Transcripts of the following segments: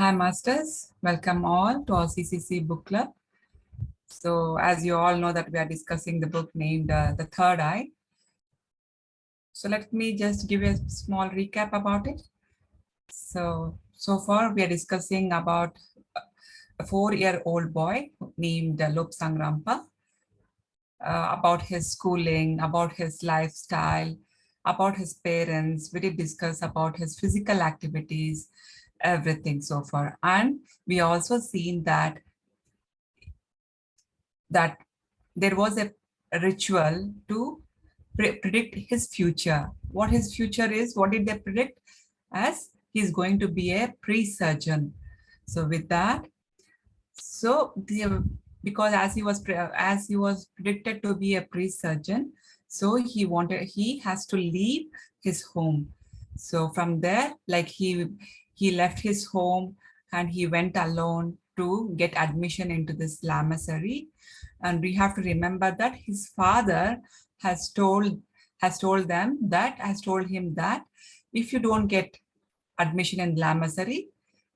Hi, Masters. Welcome all to our CCC book club. So, as you all know that we are discussing the book named The Third Eye. So, let me just give you a small recap about it. So far we are discussing about a 4-year-old boy named Lobsang Rampa, about his schooling, about his lifestyle, about his parents. We did discuss about his physical activities, everything so far. And we also seen that there was a ritual to predict his future. What his future is, what did they predict? As he's going to be a pre-surgeon. So with that, because as he was predicted to be a pre-surgeon, so he has to leave his home. So from there, like he left his home and he went alone to get admission into this lamasery. And we have to remember that his father has told him that if you don't get admission in lamasery,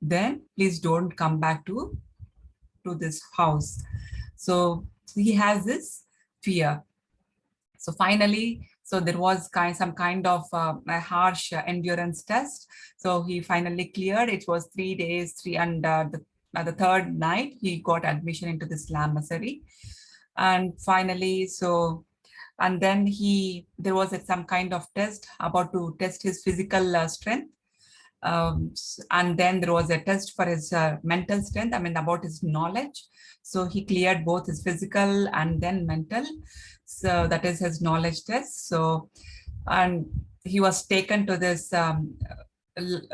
then please don't come back to this house. So he has this fear. So finally, so there was some kind of a harsh endurance test. So he finally cleared. It was 3 days, and the third night he got admission into this lamasery. And finally, and then there was some kind of test about to test his physical strength. And then there was a test for his mental strength, about his knowledge. So he cleared both his physical and then mental. So that is his knowledge test. So, and he was taken to this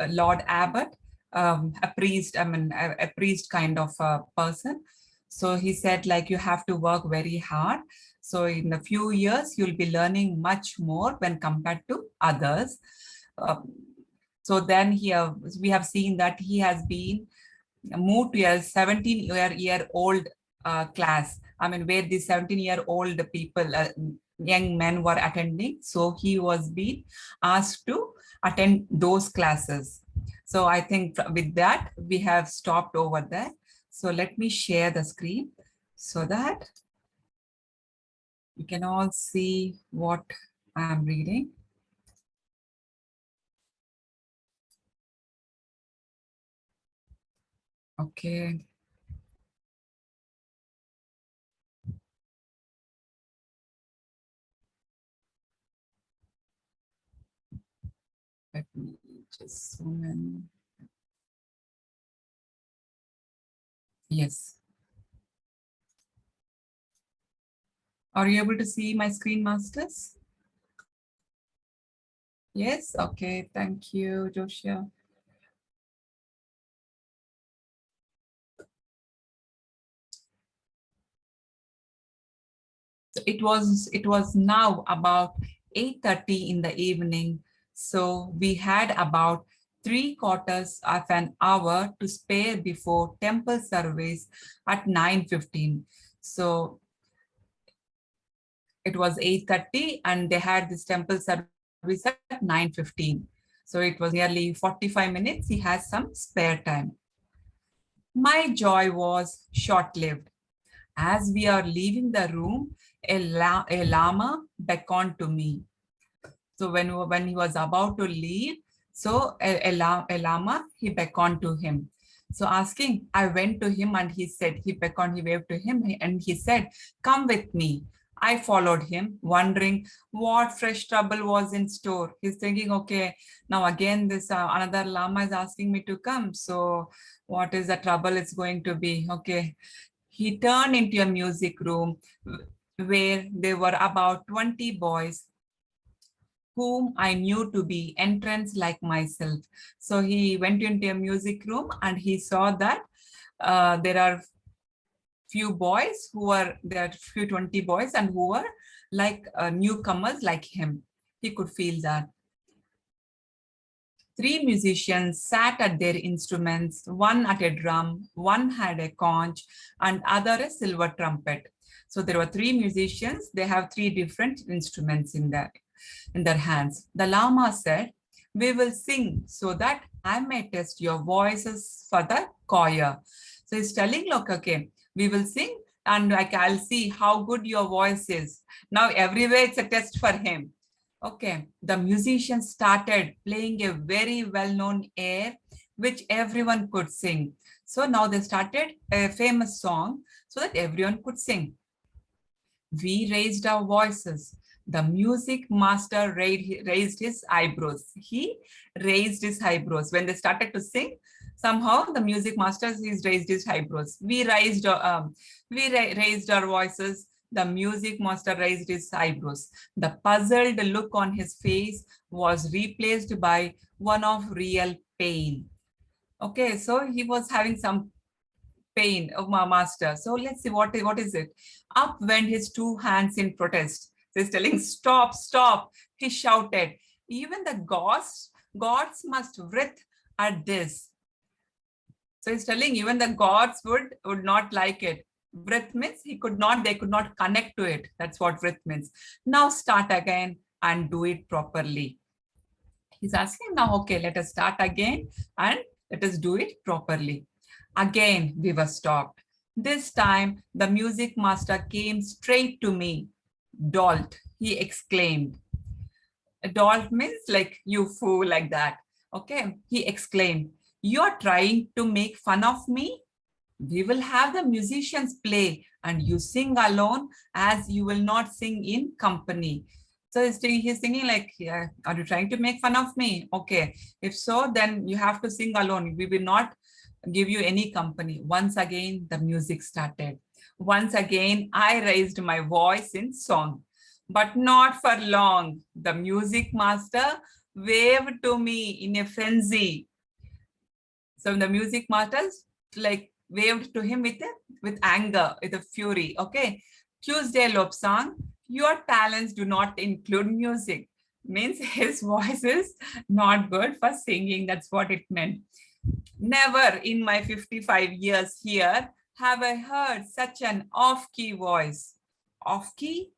Lord Abbot, a priest, a priest kind of person. So he said, like, you have to work very hard. So in a few years, you'll be learning much more when compared to others. So then we have seen that he has been moved to a 17-year-old class. Where the 17-year-old people, young men were attending. So he was being asked to attend those classes. So I think with that, we have stopped over there. So let me share the screen so that you can all see what I'm reading. Okay. Let me just zoom in. Yes. Are you able to see my screen, Masters? Yes. Okay. Thank you, Joshua. So it was now about 8:30 in the evening. So we had about 3/4 of an hour to spare before temple service at 9:15. So it was 8:30 and they had this temple service at 9:15. So it was nearly 45 minutes. He has some spare time. My joy was short-lived. As we are leaving the room, a lama beckoned to me. So when he was about to leave, so a lama, he beckoned to him. So asking, I went to him and he said, he beckoned, he waved to him and he said, come with me. I followed him, wondering what fresh trouble was in store. He's thinking, okay, now again, this another lama is asking me to come. So what is the trouble it's going to be? Okay. He turned into a music room where there were about 20 boys whom I knew to be entrants like myself. So he went into a music room and he saw that there are few boys there are few 20 boys and who were like newcomers like him. He could feel that. 3 musicians sat at their instruments, one at a drum, one had a conch, and other a silver trumpet. So there were 3 musicians. They have 3 different instruments in their hands. The Lama said, We will sing so that I may test your voices for the choir. So he's telling, look, okay, we will sing and like I'll see how good your voice is. Now everywhere it's a test for him. Okay, the musician started playing a very well-known air which everyone could sing. So now they started a famous song so that everyone could sing. We raised our voices. The music master raised his eyebrows. He raised his eyebrows. When they started to sing, somehow the music master raised his eyebrows. Raised our voices. The music master raised his eyebrows. The puzzled look on his face was replaced by one of real pain. Okay, so he was having some pain of my master. So let's see what is it. Up went his two hands in protest. So he's telling, stop, stop. He shouted. Even the gods must writhe at this. So he's telling even the gods would not like it. Writhe means they could not connect to it. That's what writhe means. Now start again and do it properly. He's asking now, okay, let us start again and let us do it properly. Again, we were stopped. This time, the music master came straight to me. Dolt, he exclaimed. Dolt means like you fool, like that. Okay, he exclaimed, you're trying to make fun of me? We will have the musicians play and you sing alone as you will not sing in company. So he's thinking like, yeah, are you trying to make fun of me? Okay, if so, then you have to sing alone. We will not give you any company. Once again, the music started. Once again, I raised my voice in song, but not for long. The music master waved to me in a frenzy. So the music master like waved to him with anger, with a fury. Okay, Tuesday Lobsang, your talents do not include music. Means his voice is not good for singing. That's what it meant. Never in my 55 years here have I heard such an off-key voice. Off-key?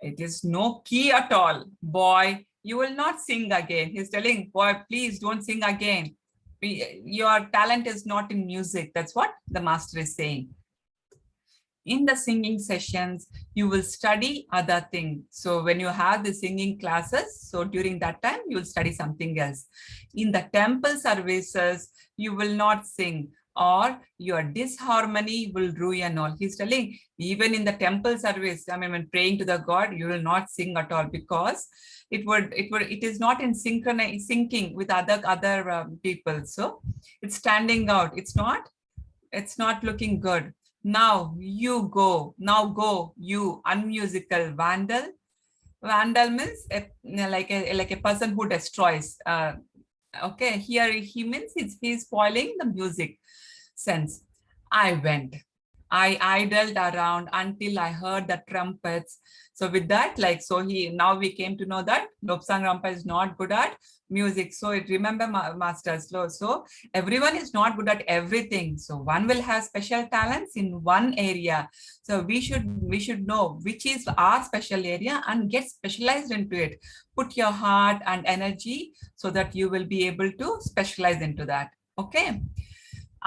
It is no key at all. Boy, you will not sing again. He's telling, boy, please don't sing again. Your talent is not in music. That's what the master is saying. In the singing sessions, you will study other things. So when you have the singing classes, so during that time, you will study something else. In the temple services, you will not sing or your disharmony will ruin all. He's telling, even in the temple service, I mean, when praying to the God, you will not sing at all because it is not in syncing with other people. So it's standing out. It's not looking good. Now you go. Now go, you unmusical vandal. Vandal means like a person who destroys. Okay, here he means he's spoiling the music sense. I went. I idled around until I heard the trumpets. So with that, like, so now we came to know that Lobsang Rampa is not good at music. So remember, masters, so everyone is not good at everything. So one will have special talents in one area. So we should know which is our special area and get specialized into it. Put your heart and energy so that you will be able to specialize into that. Okay.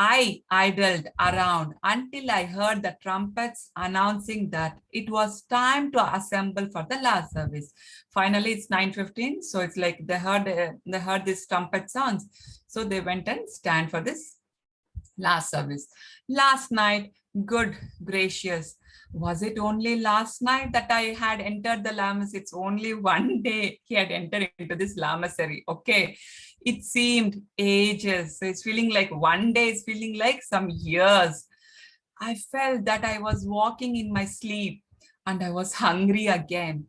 I idled around until I heard the trumpets announcing that it was time to assemble for the last service. Finally, it's 9:15, so it's like they heard this trumpet sounds, so they went and stand for this last service. Last night, good gracious, was it only last night that I had entered the lamas? It's only one day he had entered into this lamasery. Okay. It seemed ages. So it's feeling like one day is feeling like some years. I felt that I was walking in my sleep and I was hungry again.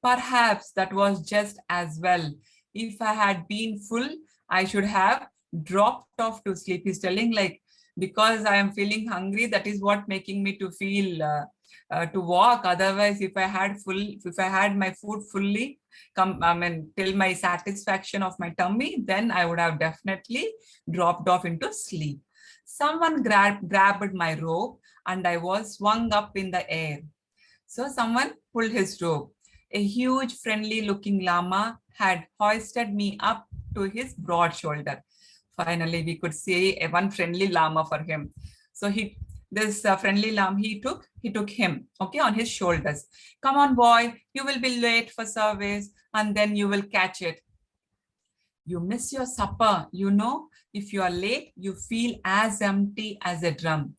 Perhaps that was just as well. If I had been full, I should have dropped off to sleep. He's telling like, because I am feeling hungry, that is what making me to feel to walk. Otherwise, if I had my food fully till my satisfaction of my tummy, then I would have definitely dropped off into sleep. Someone grabbed my rope and I was swung up in the air. So someone pulled his rope. A huge friendly looking llama had hoisted me up to his broad shoulder. Finally, we could see a one friendly llama for him. So this friendly llama, he took him, okay, on his shoulders. Come on, boy, you will be late for service, and then you will catch it. You miss your supper, you know. If you are late, you feel as empty as a drum.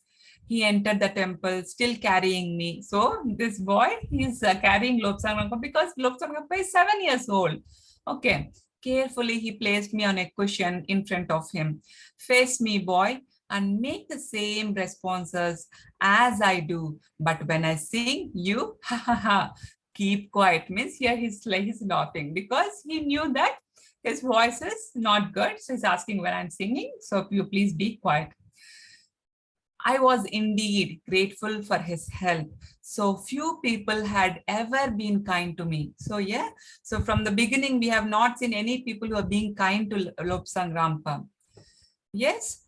He entered the temple, still carrying me. So this boy, he's carrying Lobsang Rampa because Lobsang Rampa is 7 years old. Okay. Carefully, he placed me on a cushion in front of him. Face me, boy, and make the same responses as I do. But when I sing, you, ha ha ha, keep quiet. Means here he's laughing because he knew that his voice is not good. So he's asking when I'm singing. So you please be quiet. I was indeed grateful for his help. So few people had ever been kind to me. So yeah, so from the beginning, we have not seen any people who are being kind to Lobsang Rampa. Yes,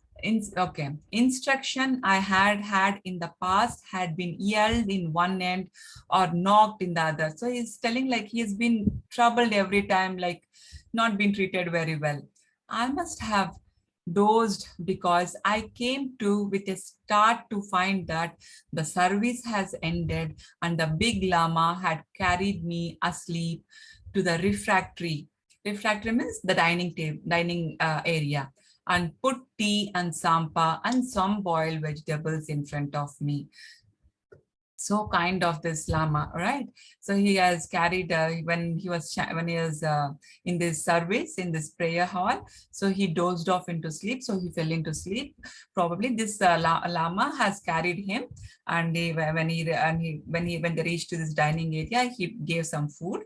okay. Instruction I had in the past had been yelled in one end or knocked in the other. So he's telling like he has been troubled every time, like not been treated very well. I must have dozed because I came to with a start to find that the service has ended and the big llama had carried me asleep to the refractory. Refractory means the dining area, and put tea and sampa and some boiled vegetables in front of me. So kind of this lama, right? So he has carried when he was in this service in this prayer hall. So he dozed off into sleep. So he fell into sleep. Probably this lama has carried him, and when they reached to this dining area, he gave some food.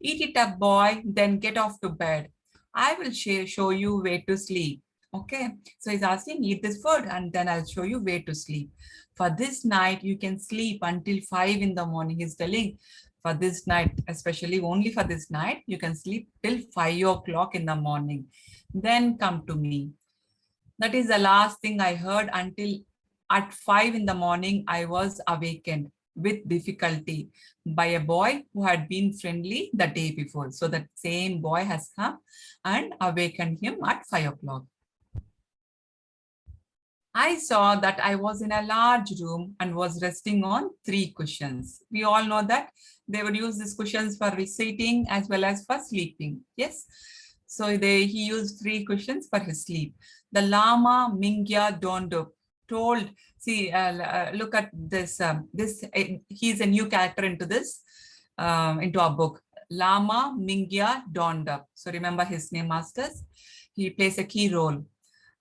Eat it up, boy. Then get off to bed. I will show you where to sleep. Okay. So he's asking, eat this food, and then I'll show you where to sleep. For this night, you can sleep until 5 in the morning. He's telling for this night, especially only for this night, you can sleep till 5 o'clock in the morning. Then come to me. That is the last thing I heard until at 5 in the morning, I was awakened with difficulty by a boy who had been friendly the day before. So that same boy has come and awakened him at 5 o'clock. I saw that I was in a large room and was resting on 3 cushions. We all know that they would use these cushions for sitting as well as for sleeping. Yes. So he used 3 cushions for his sleep. The Lama Mingya Dondup told, see, look at this. He's a new character into this, into our book. Lama Mingya Dondup. So remember his name, masters. He plays a key role.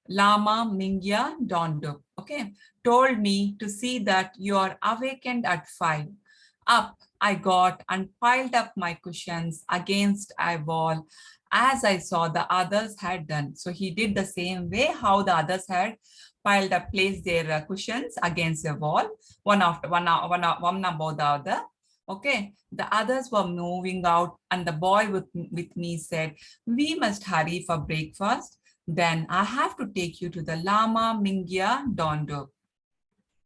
Lama Mingya Dondup, okay, told me to see that you are awakened at 5. Up I got and piled up my cushions against a wall as I saw the others had done. So he did the same way how the others had placed their cushions against a wall, one above the other. Okay, the others were moving out and the boy with me said, we must hurry for breakfast. Then I have to take you to the Lama Mingya Dondup.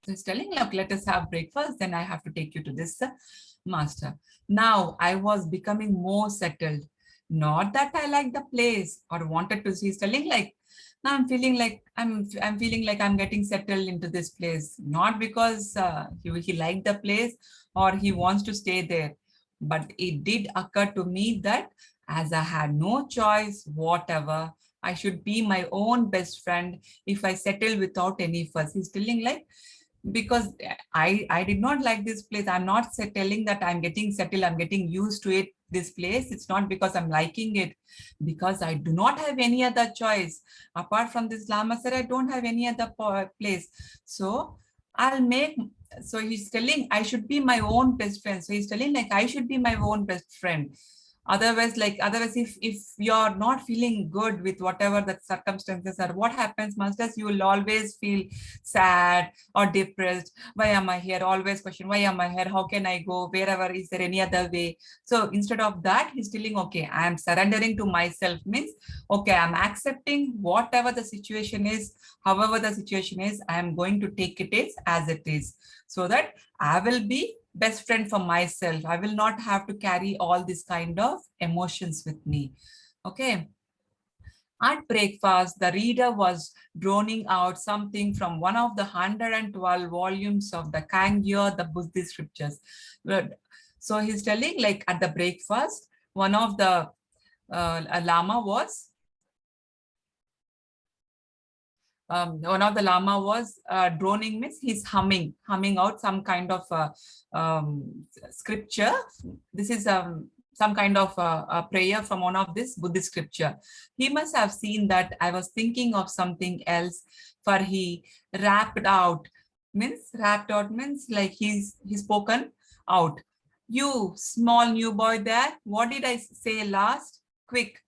So he's telling, look, let us have breakfast. Then I have to take you to this master. Now I was becoming more settled. Not that I like the place or wanted to see. He's telling like, now I'm feeling like I'm getting settled into this place. Not because he liked the place or he wants to stay there. But it did occur to me that as I had no choice, whatever, I should be my own best friend if I settle without any fuss. He's telling like, because I did not like this place. I'm not telling that I'm getting settled. I'm getting used to it, this place. It's not because I'm liking it, because I do not have any other choice. Apart from this Lama sir, I don't have any other place. So so he's telling I should be my own best friend. So he's telling like I should be my own best friend. Otherwise, if you're not feeling good with whatever the circumstances are, what happens, masters? You will always feel sad or depressed. Why am I here? Always question, why am I here? How can I go? Wherever, is there any other way? So instead of that, he's telling, okay, I am surrendering to myself, means, okay, I'm accepting whatever the situation is, however the situation is, I am going to take it as it is, so that I will be best friend for myself. I will not have to carry all this kind of emotions with me. Okay. At breakfast, the reader was droning out something from one of the 112 volumes of the Kangyo, the Buddhist scriptures. So he's telling, like, at the breakfast, one of the lama was droning, means he's humming out some kind of scripture. This is some kind of a prayer from one of this Buddhist scripture. He must have seen that I was thinking of something else, for he rapped out means like he's spoken out. You small new boy there, what did I say last? Quick,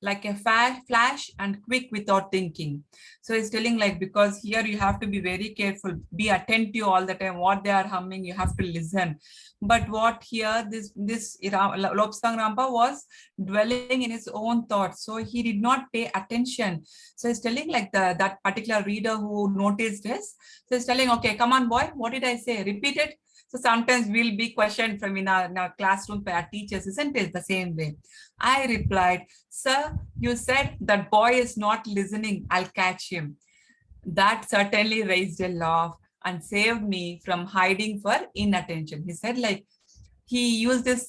like a flash and quick without thinking. So it's telling, like, because here you have to be very careful, be attentive all the time, what they are humming, you have to listen. But what here, this Lobsang Rampa was dwelling in his own thoughts, so he did not pay attention. So he's telling, like, that particular reader who noticed this, so he's telling, okay, come on boy, what did I say, repeat it. So sometimes we'll be questioned from in our classroom by our teachers, isn't it the same way? I replied, sir, you said that boy is not listening, I'll catch him. That certainly raised a laugh and saved me from hiding for inattention. He said, like, he used this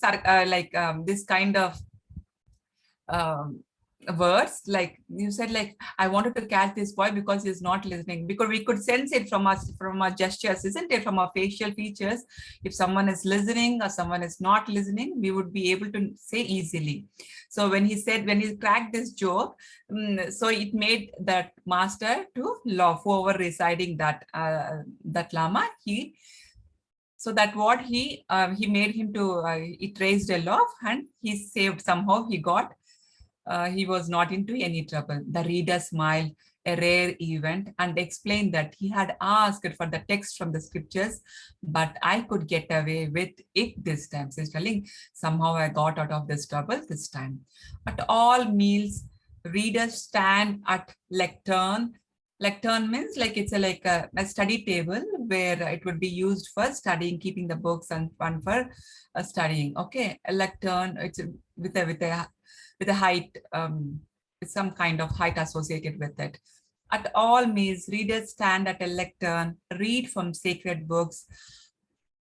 this kind of words, like you said, like, I wanted to catch this boy because he's not listening, because we could sense it from us, from our gestures, isn't it, from our facial features. If someone is listening or someone is not listening, we would be able to say easily. So when he cracked this joke, so it made that master to laugh, whoever reciting that lama, so that what he made him to it raised a laugh, and he saved, somehow he got he was not into any trouble. The reader smiled, a rare event, and explained that he had asked for the text from the scriptures, but I could get away with it this time. So he's telling, somehow I got out of this trouble this time. At all meals, readers stand at lectern. Lectern means, like, it's a study table where it would be used for studying, keeping the books, and one for studying. Okay, a lectern, it's with a height, with some kind of height associated with it. At all meals, readers stand at a lectern, read from sacred books.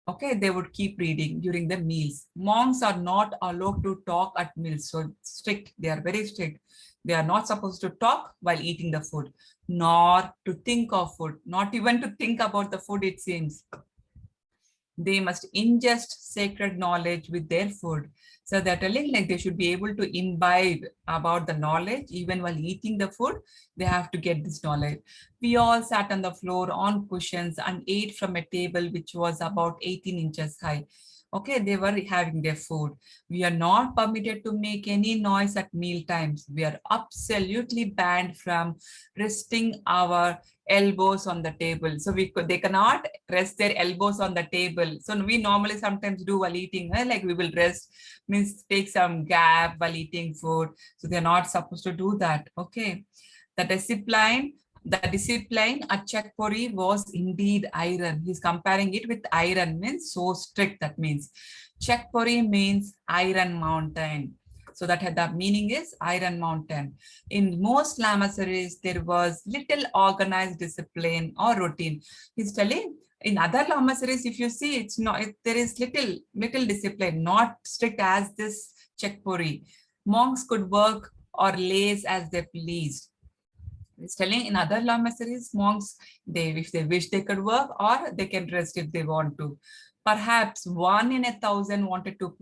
Okay, they would keep reading during the meals. Monks are not allowed to talk at meals. So strict, they are very strict. They are not supposed to talk while eating the food, nor to think of food, not even to think about the food, it seems. They must ingest sacred knowledge with their food. So they're telling, like, they should be able to imbibe about the knowledge even while eating the food. They have to get this knowledge. We all sat on the floor on cushions and ate from a table which was about 18 inches high. Okay, they were having their food. We are not permitted to make any noise at meal times. We are absolutely banned from resting our elbows on the table. So they cannot rest their elbows on the table. So we normally sometimes do while eating, like we will rest, means take some gap while eating food. So they're not supposed to do that. Okay. The discipline at Chakpori was indeed iron. He's comparing it with iron, means so strict. That means Chakpori means iron mountain. So that the meaning is iron mountain. In most lamaseries, there was little organized discipline or routine. He's telling, in other lamaseries, if you see, it's not, there is little discipline, not strict as this Chakpori. Monks could work or laze as they pleased. It's telling, in other lamaseries, monks, if they wish, they could work, or they can rest if they want to. Perhaps 1 in 1,000 wanted to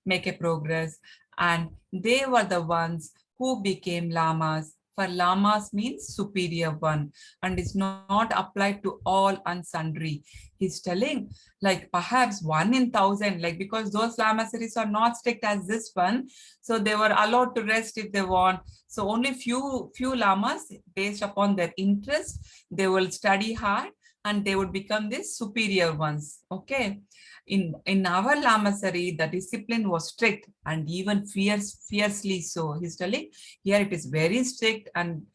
make a progress, and they were the ones who became lamas. For lamas means superior one, and is not applied to all and sundry. He's telling, like, perhaps 1 in 1,000, like, because those lamaseries are not strict as this one, so they were allowed to rest if they want. So only few lamas, based upon their interest, they will study hard and they would become these superior ones. Okay. In our lamasari, the discipline was strict and even fiercely so. He's telling, here it is very strict and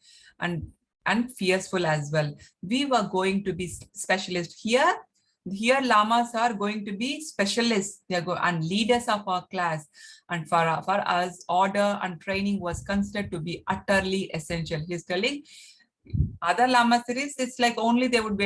fearful as well. We were going to be specialists here. Here lamas are going to be specialists. They are and leaders of our class. And for us, order and training was considered to be utterly essential. He's telling other lama series, it's like only they would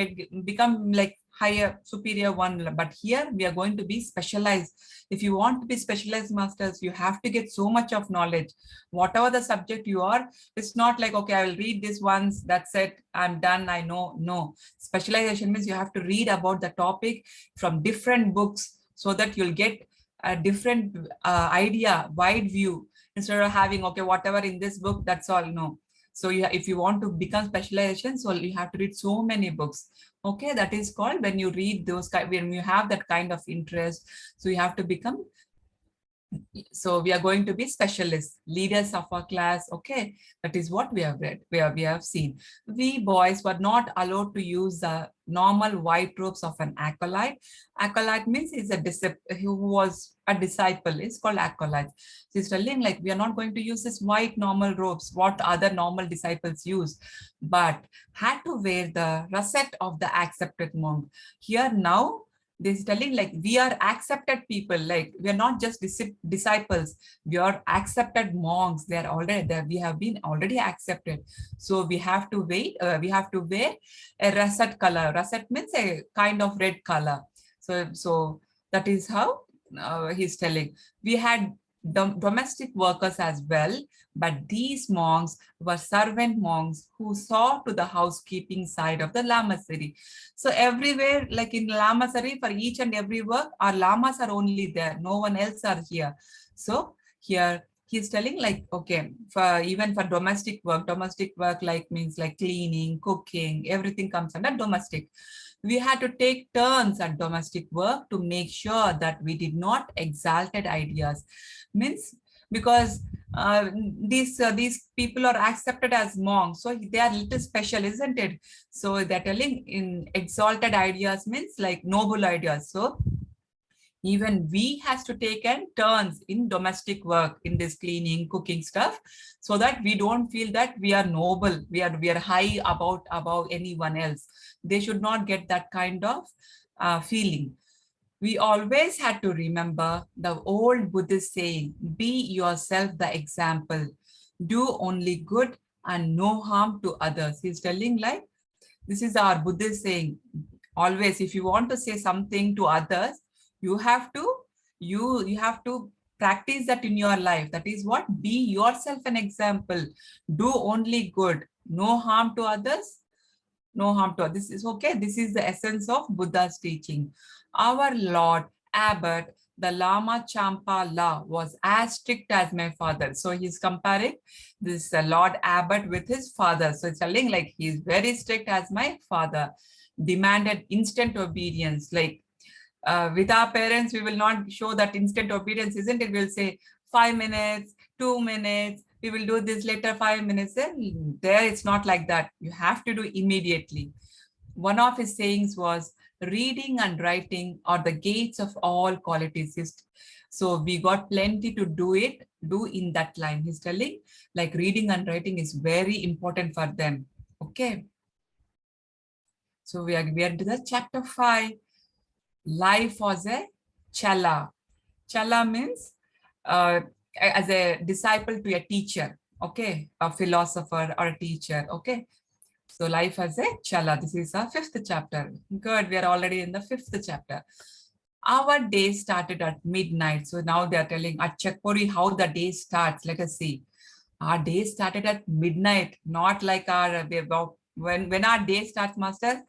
become like higher, superior one. But here we are going to be specialized. If you want to be specialized masters, you have to get so much of knowledge. Whatever the subject you are, it's not like, okay, I will read this once, that's it, I'm done, I know. No. Specialization means you have to read about the topic from different books so that you'll get a different idea, wide view, instead of having, okay, whatever in this book, that's all. No. So if you want to become specialization, so you have to read so many books. Okay, that is called when you read those, when you have that kind of interest. So you have to become, so we are going to be specialists, leaders of our class. Okay, that is what we have read, we have seen. We boys were not allowed to use the normal white robes of an acolyte. Acolyte means is a who was a disciple, is called acolyte. So it's telling like we are not going to use this white normal robes what other normal disciples use, but had to wear the rosette of the accepted monk. Here now this is telling like we are accepted people, like we are not just disciples, we are accepted monks. They are already there, we have been already accepted. So we have to we have to wear a russet color. Russet means a kind of red color. So that is how he's telling. We had domestic workers as well, but these monks were servant monks who saw to the housekeeping side of the lamassery. So everywhere, like in lamassery, for each and every work, our lamas are only there, no one else are here. So here he's telling like, okay, for even for domestic work like means like cleaning, cooking, everything comes under domestic. We had to take turns at domestic work to make sure that we did not exalted ideas. Means because these people are accepted as monks, so they are little special, isn't it? So they're telling in exalted ideas means like noble ideas. So even we has to take turns in domestic work, in this cleaning, cooking stuff, so that we don't feel that we are noble, we are high above anyone else. They should not get that kind of feeling. We always had to remember the old Buddhist saying, be yourself the example, do only good and no harm to others. He's telling like, this is our Buddhist saying. Always, if you want to say something to others, you have to practice that in your life. That is what, be yourself an example, do only good, no harm to others, no harm to others. This is okay. This is the essence of Buddha's teaching. Our Lord Abbot, the Lama Champa La, was as strict as my father. So he's comparing this Lord Abbot with his father. So it's telling like he's very strict as my father, demanded instant obedience. Like with our parents, we will not show that instant obedience, isn't it? We'll say 5 minutes, 2 minutes, we will do this later, 5 minutes. There it's not like that. You have to do immediately. One of his sayings was, reading and writing are the gates of all qualities. So we got plenty to do in that line. He's telling like reading and writing is very important for them. Okay. So we are to the chapter 5. Life was a chala. Chala means as a disciple to a teacher, okay, a philosopher or a teacher, okay. So life as a chala. This is our 5th chapter. Good, we are already in the 5th chapter. Our day started at midnight. So now they are telling at Chakpori how the day starts. Let us see. Our day started at midnight, not like our when our day starts, master,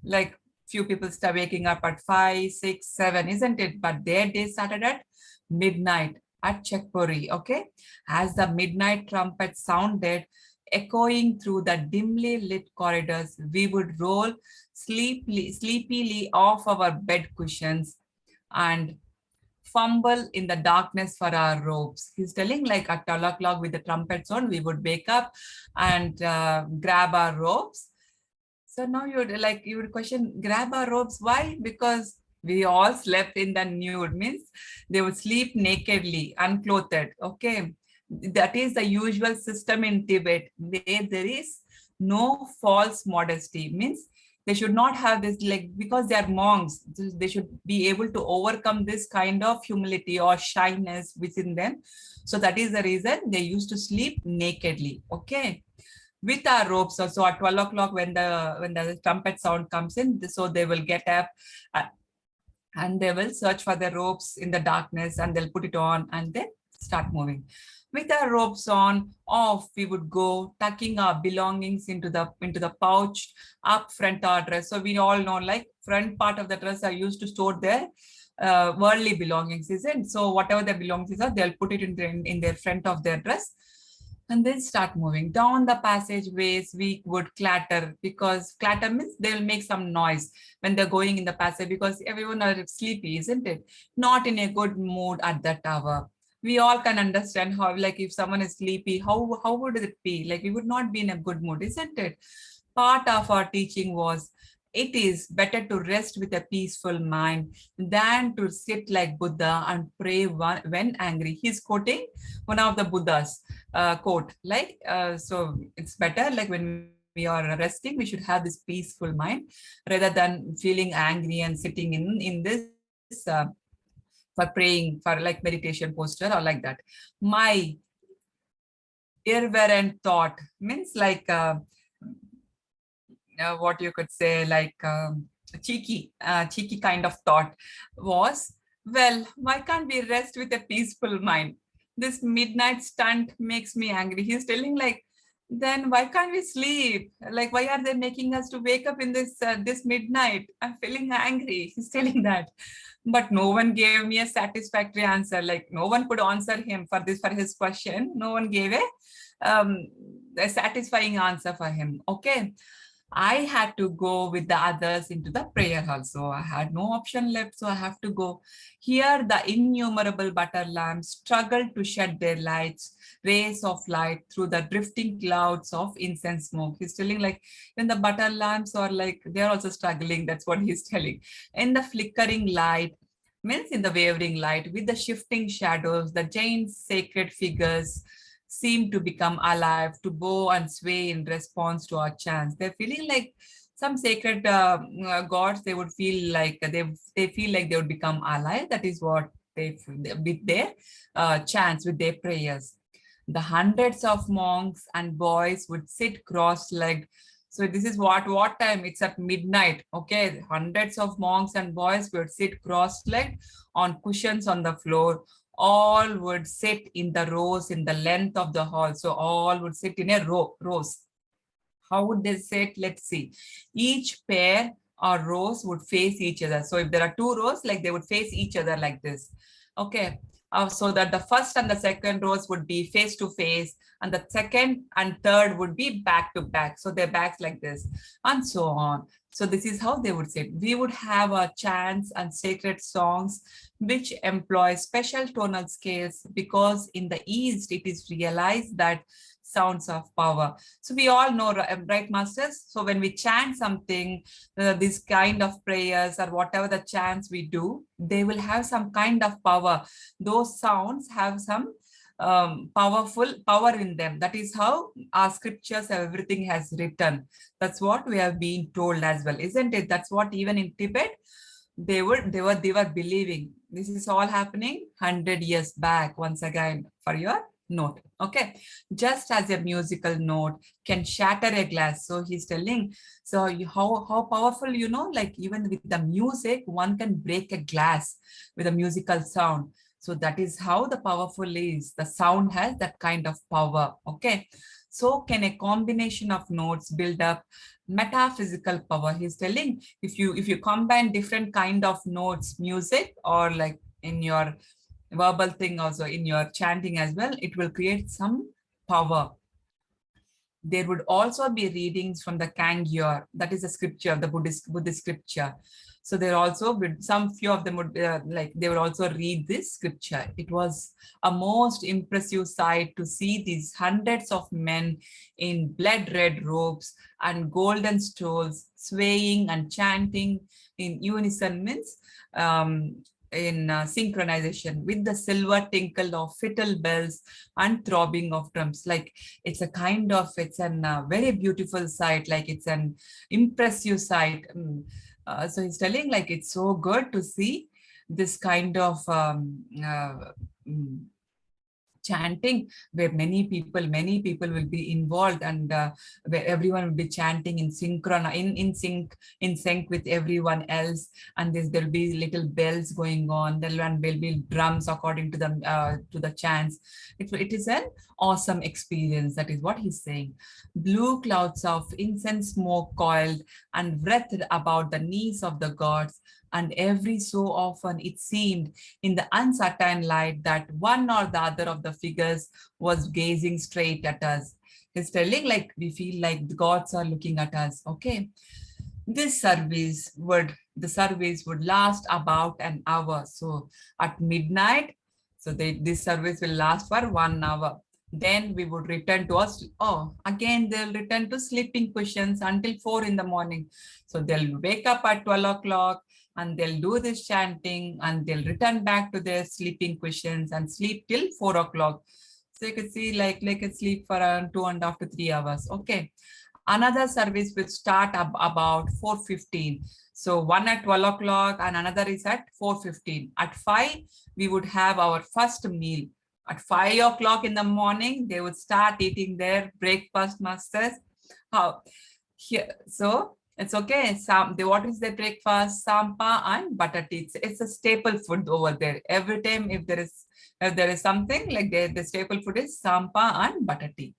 like few people start waking up at 5, 6, 7, isn't it? But their day started at midnight at Chakpori, okay? As the midnight trumpet sounded, echoing through the dimly lit corridors, we would roll sleepily off our bed cushions and fumble in the darkness for our robes. He's telling like at 12 o'clock with the trumpets on, we would wake up and grab our robes. So now you would question, grab our robes, why? Because we all slept in the nude, means they would sleep nakedly, unclothed, okay? That is the usual system in Tibet, where there is no false modesty, means They should not have this, like, because they are monks, they should be able to overcome this kind of humility or shyness within them. So that is the reason they used to sleep nakedly. Okay, with our ropes also at 12 o'clock when the trumpet sound comes in, so they will get up uh, and they will search for the ropes in the darkness and they'll put it on and then start moving. With our ropes on, off we would go, tucking our belongings into the pouch up front our dress. So we all know, like, front part of the dress are used to store their worldly belongings, isn't? So whatever their belongings are, they'll put it in their front of their dress and then start moving down the passageways. We would clatter, because clatter means they will make some noise when they're going in the passage, because everyone are sleepy, isn't it? Not in a good mood at that hour. We all can understand how, like, if someone is sleepy, how would it be? Like, we would not be in a good mood, isn't it? Part of our teaching was, it is better to rest with a peaceful mind than to sit like Buddha and pray when angry. He's quoting one of the Buddha's quote, like, so it's better, like, when we are resting, we should have this peaceful mind rather than feeling angry and sitting in this for praying, for like meditation posture or like that. My irreverent thought means, like, what you could say, like, cheeky kind of thought was, well, why can't we rest with a peaceful mind? This midnight stunt makes me angry. He's telling, like, then why can't we sleep? Like, why are they making us to wake up in this midnight? I'm feeling angry. He's telling that. But no one gave me a satisfactory answer. Like, no one could answer him for his question. No one gave a satisfying answer for him. Okay. I had to go with the others into the prayer hall. So I had no option left. So I have to go. Here, the innumerable butter lamps struggled to shed their rays of light through the drifting clouds of incense smoke. He's telling, like, when the butter lamps are, like, they're also struggling. That's what he's telling. In the flickering light, means in the wavering light, with the shifting shadows, the giant sacred figures seem to become alive, to bow and sway in response to our chants. They're feeling like some sacred gods. They would feel like they feel like they would become alive. That is what they, with their chants, with their prayers. The hundreds of monks and boys would sit cross-legged. So this is what time? It's at midnight. Okay, hundreds of monks and boys would sit cross-legged on cushions on the floor. All would sit in the rows in the length of the hall. So all would sit in a rows. How would they sit? Let's see. Each pair or rows would face each other. So if there are two rows, like, they would face each other like this. Okay. So that the first and the second rows would be face to face, and the second and third would be back to back. So their backs like this, and so on. So this is how they would sit. We would have our chants and sacred songs which employ special tonal scales, because in the East it is realized that sounds of power. So we all know, right, masters? So when we chant something, this kind of prayers or whatever the chants we do, they will have some kind of power. Those sounds have some powerful power in them. That is how our scriptures, everything has written. That's what we have been told as well, isn't it? That's what even in Tibet they were believing. This is all happening 100 years back. Once again, for your note. Okay, just as a musical note can shatter a glass. So he's telling, so how powerful, like, even with the music, one can break a glass with a musical sound. So that is how the powerful is. The sound has that kind of power. Okay, so can a combination of notes build up metaphysical power? He's telling, if you combine different kind of notes, music, or like in your verbal thing, also in your chanting as well, it will create some power. There would also be readings from the Kangyur, that is a scripture, the Buddhist scripture. So there also would, some few of them would like, they would also read this scripture. It was a most impressive sight to see these hundreds of men in blood red robes and golden stoles swaying and chanting in unison. Means synchronization with the silver tinkle of fiddle bells and throbbing of drums. Like it's a kind of, it's an very beautiful sight, like it's an impressive sight. So he's telling like it's so good to see this kind of mm, chanting, where many people will be involved, and where everyone will be chanting in sync with everyone else. And there'll be little bells going on, there'll be drums according to the chants. It is an awesome experience. That is what he's saying. Blue clouds of incense smoke coiled and wreathed about the knees of the gods, and every so often it seemed in the uncertain light that one or the other of the figures was gazing straight at us. He's telling like we feel like the gods are looking at us. Okay. The service would last about an hour. So at midnight, this service will last for 1 hour. Then we would return to us. Oh, again, they'll return to sleeping positions until 4 in the morning. So they'll wake up at 12 o'clock and they'll do this chanting, and they'll return back to their sleeping positions and sleep till 4 o'clock. So you can see like a sleep for around 2.5 to 3 hours. Okay. Another service will start up about 4:15. So one at 12 o'clock and another is at 4:15. At 5, we would have our first meal. At 5 o'clock in the morning, they would start eating their breakfast, masters. How? Here, so it's okay. What is their breakfast? Sampa and butter tea. It's a staple food over there. Every time if there is something like the staple food is sampa and butter tea.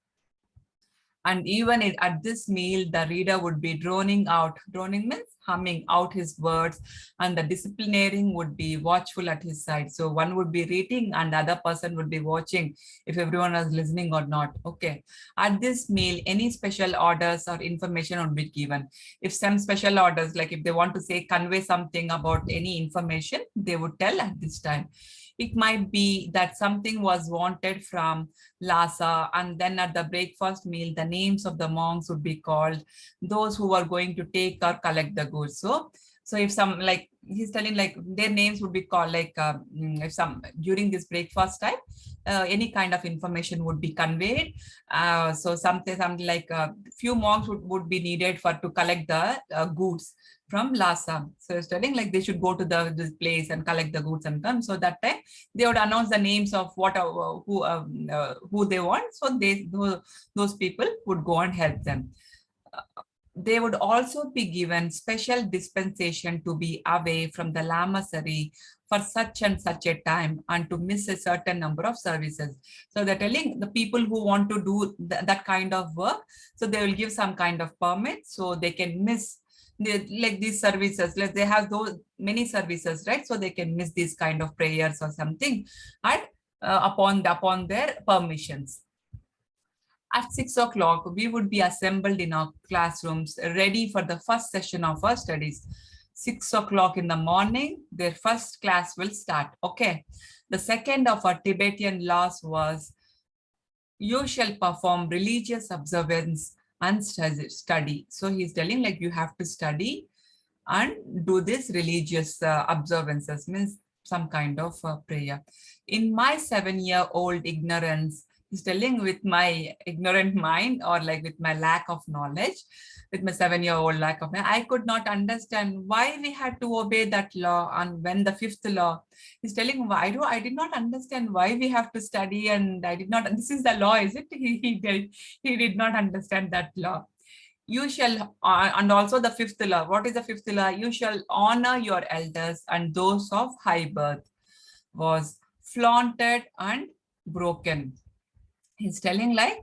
And even at this meal, the reader would be droning means humming out his words, and the disciplinarian would be watchful at his side. So one would be reading and the other person would be watching if everyone is listening or not. Okay. At this meal, any special orders or information would be given. If some special orders, like if they want to convey something about any information, they would tell at this time. It might be that something was wanted from Lhasa, and then at the breakfast meal, the names of the monks would be called, those who were going to take or collect the goods. So if some, like he's telling, like their names would be called, like if some during this breakfast time, any kind of information would be conveyed. So something like a few monks would be needed to collect the goods from Lhasa. So it's telling like they should go to this place and collect the goods and come. So that time they would announce the names of who they want. So those people would go and help them. They would also be given special dispensation to be away from the lamasery for such and such a time and to miss a certain number of services. So they're telling the people who want to do that kind of work, so they will give some kind of permit so they can miss like these services. Like they have those many services, right? So they can miss these kind of prayers or something and upon their permissions. At 6 o'clock, we would be assembled in our classrooms, ready for the first session of our studies. 6 o'clock in the morning, their first class will start. Okay. The second of our Tibetan laws was, you shall perform religious observance and study. So he's telling like you have to study and do this religious observances, means some kind of prayer. In my 7-year-old ignorance, he's telling with my ignorant mind, or like with my lack of knowledge, with my 7-year-old lack of knowledge, I could not understand why we had to obey that law. And when the 5th law, he's telling, I did not understand why we have to study, and I did not, this is the law, is it? He did not understand that law. You shall, and also the 5th law. What is the 5th law? You shall honor your elders and those of high birth was flaunted and broken. He's telling like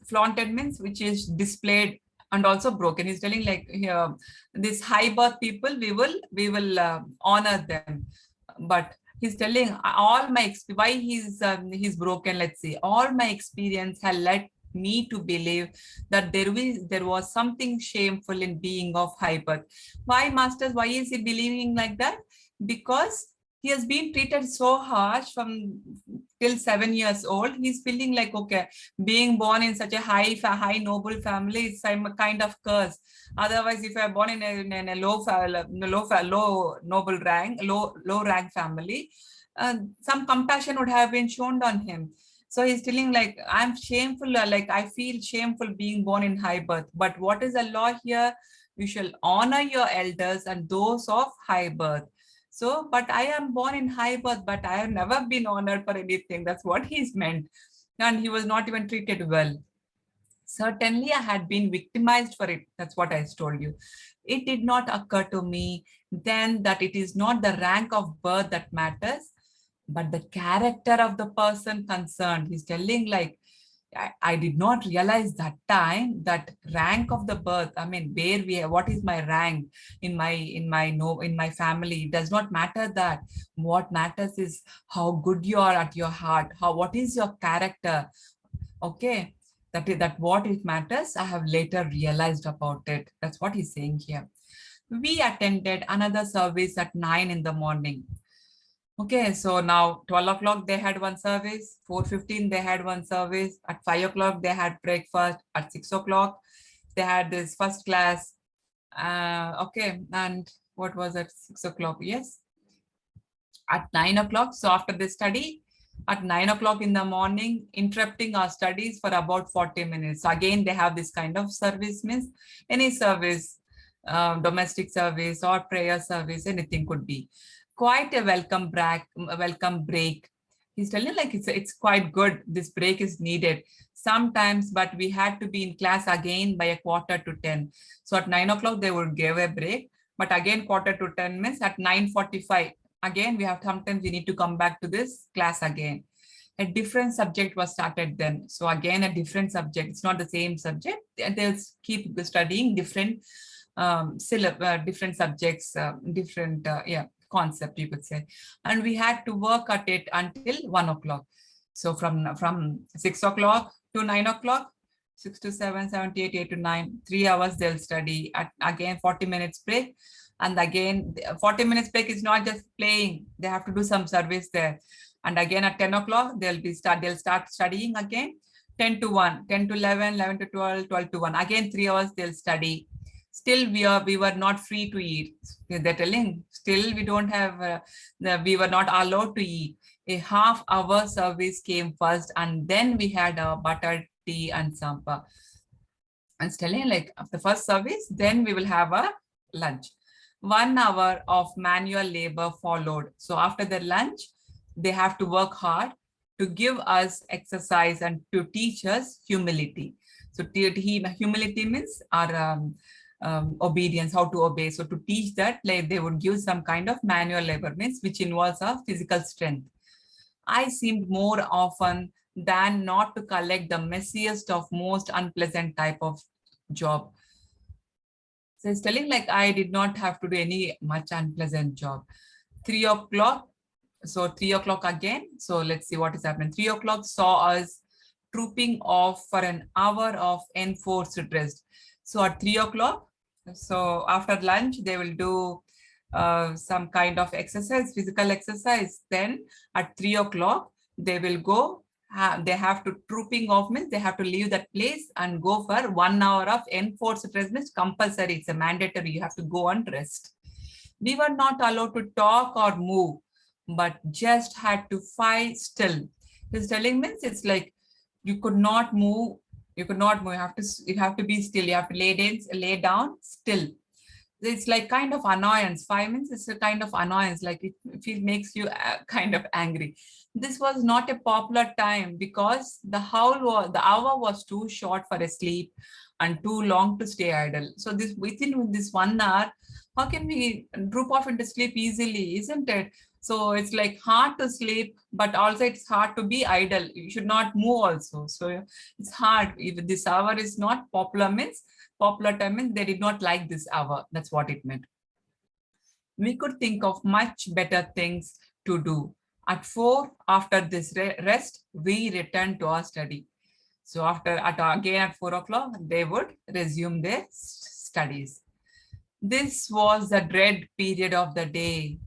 flaunted means which is displayed and also broken. He's telling like here, this high birth people, we will honor them. But he's telling all my, why he's broken, let's see. All my experience had led me to believe that there was something shameful in being of high birth. Why, masters? Why is he believing like that? Because he has been treated so harsh from till 7 years old, he's feeling like, okay, being born in such a high noble family is some kind of curse. Otherwise, if I'm born in a low noble rank, low rank family, some compassion would have been shown on him. So he's telling like, I'm shameful, like I feel shameful being born in high birth. But what is the law here? You shall honor your elders and those of high birth. So, but I am born in high birth, but I have never been honored for anything. That's what he's meant. And he was not even treated well. Certainly, I had been victimized for it. That's what I told you. It did not occur to me then that it is not the rank of birth that matters, but the character of the person concerned. He's telling like, I did not realize that time that rank of the birth. I mean, what is my rank in my family? It does not matter that. What matters is how good you are at your heart. What is your character? Okay, that what it matters. I have later realized about it. That's what he's saying here. We attended another service at 9 in the morning. Okay, so now 12 o'clock they had one service, 4:15 they had one service, at 5 o'clock they had breakfast, at 6 o'clock they had this first class. Okay, and what was at 6 o'clock? Yes, at 9 o'clock. So after the study, at 9 o'clock in the morning, interrupting our studies for about 40 minutes. So again, they have this kind of service, means any service, domestic service or prayer service, anything could be. Quite a welcome break. He's telling like it's quite good. This break is needed sometimes, but we had to be in class again by 9:45. So at 9 o'clock they would give a break, but again 9:45 means at 9:45 again we have sometimes we need to come back to this class again. A different subject was started then. So again a different subject. It's not the same subject. They'll keep studying different different subjects, different concept, you could say. And we had to work at it until 1 o'clock. So from 6 o'clock to 9 o'clock, 6 to 7, 7 to 8, 8 to 9, 3 hours they'll study. Again 40 minutes break. And again 40 minutes break is not just playing. They have to do some service there. And again at 10 o'clock they'll start studying again. 10 to 1, 10 to 11, 11 to 12, 12 to 1. Again 3 hours they'll study. Still we were not free to eat. They're telling still we don't have we were not allowed to eat. A half-hour service came first, and then we had a butter tea and sampa. And telling like after the first service, then we will have a lunch. 1 hour of manual labor followed. So after the lunch, they have to work hard to give us exercise and to teach us humility. So humility means our obedience, how to obey. So to teach that, like they would give some kind of manual labor, means which involves our physical strength. I seemed more often than not to collect the messiest of most unpleasant type of job. So it's telling like I did not have to do any much unpleasant job. 3 o'clock. So 3 o'clock again. So let's see what is happening. 3 o'clock saw us trooping off for an hour of enforced rest. So at 3 o'clock, so after lunch, they will do some kind of exercise, physical exercise. Then at 3 o'clock, they will go, they have to trooping off, means they have to leave that place and go for 1 hour of enforced rest, means compulsory, it's a mandatory, you have to go and rest. We were not allowed to talk or move, but just had to fight still. This telling means it's like you could not move. You could not move. You have to be still. You have to lay down still. It's like kind of annoyance. 5 minutes is a kind of annoyance. Like it makes you kind of angry. This was not a popular time because the hour was too short for a sleep and too long to stay idle. So within this 1 hour, how can we droop off into sleep easily, isn't it? So it's like hard to sleep, but also it's hard to be idle. You should not move also. So it's hard. If this hour is not popular time means they did not like this hour. That's what it meant. We could think of much better things to do. At 4, after this rest, we returned to our study. So again at 4 o'clock, they would resume their studies. This was the dread period of the day.